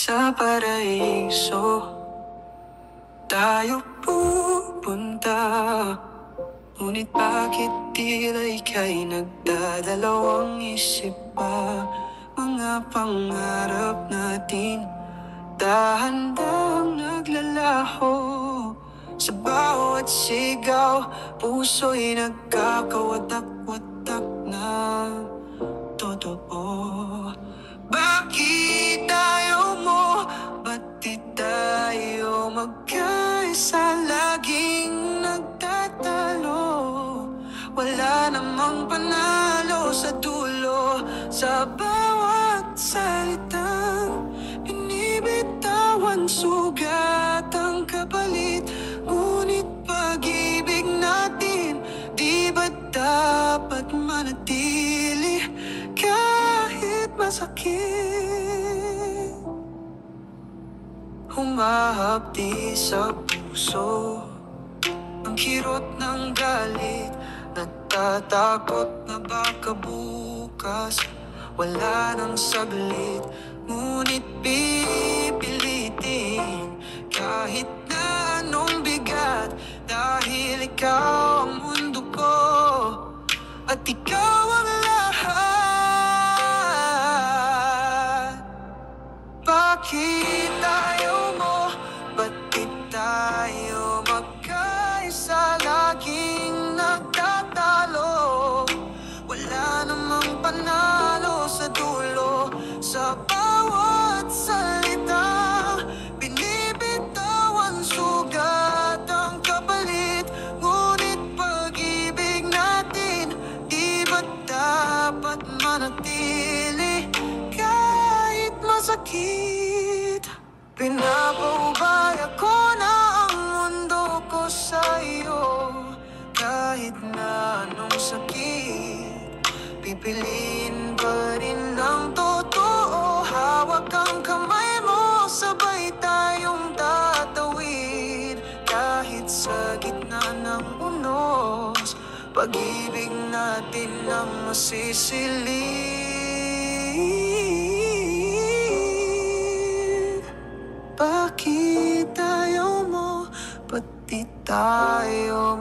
Sa paraiso tayo pupunta, ngunit bakit tila ika'y nagdadalawang isip pa? Mga pangarap natin dahan-dahang naglalaho. Sa bawat sigaw, puso'y nagkakawatak-watak na totoo. Bakit ayaw mo? Ba't di tayo magkaisa? Laging nagtatalo, wala namang panalo sa dulo. Sa bawat salitang binibitawan, sugat ang kapalit. Ngunit pag-ibig natin, di ba dapat manatili kahit masakit? Humahapdi sa puso ang kirot ng galit. Natatakot na baka bukas wala nang saglit. Ngunit pipilitin kahit na anong bigat, dahil ikaw ang mundo ko at ikaw ang lahat. Bakit ayaw mo? Ba't di tayo magkaisa? Laging nagtatalo, wala namang panalo sa dulo. Sa bawat salita, binibitawan, sugat ang kapalit. Ngunit pag-ibig natin, di ba dapat manatili kahit masakit? Pinapaubaya ko na ang mundo ko sa iyo, kahit na anong sakit. Pipiliin pa rin ang totoo. Hawak ang kamay mo, sabay tayong tatawid. Kahit sa gitna ng unos, pag-ibig natin ang masisilid. Bakit ayaw mo? Ba't di tayo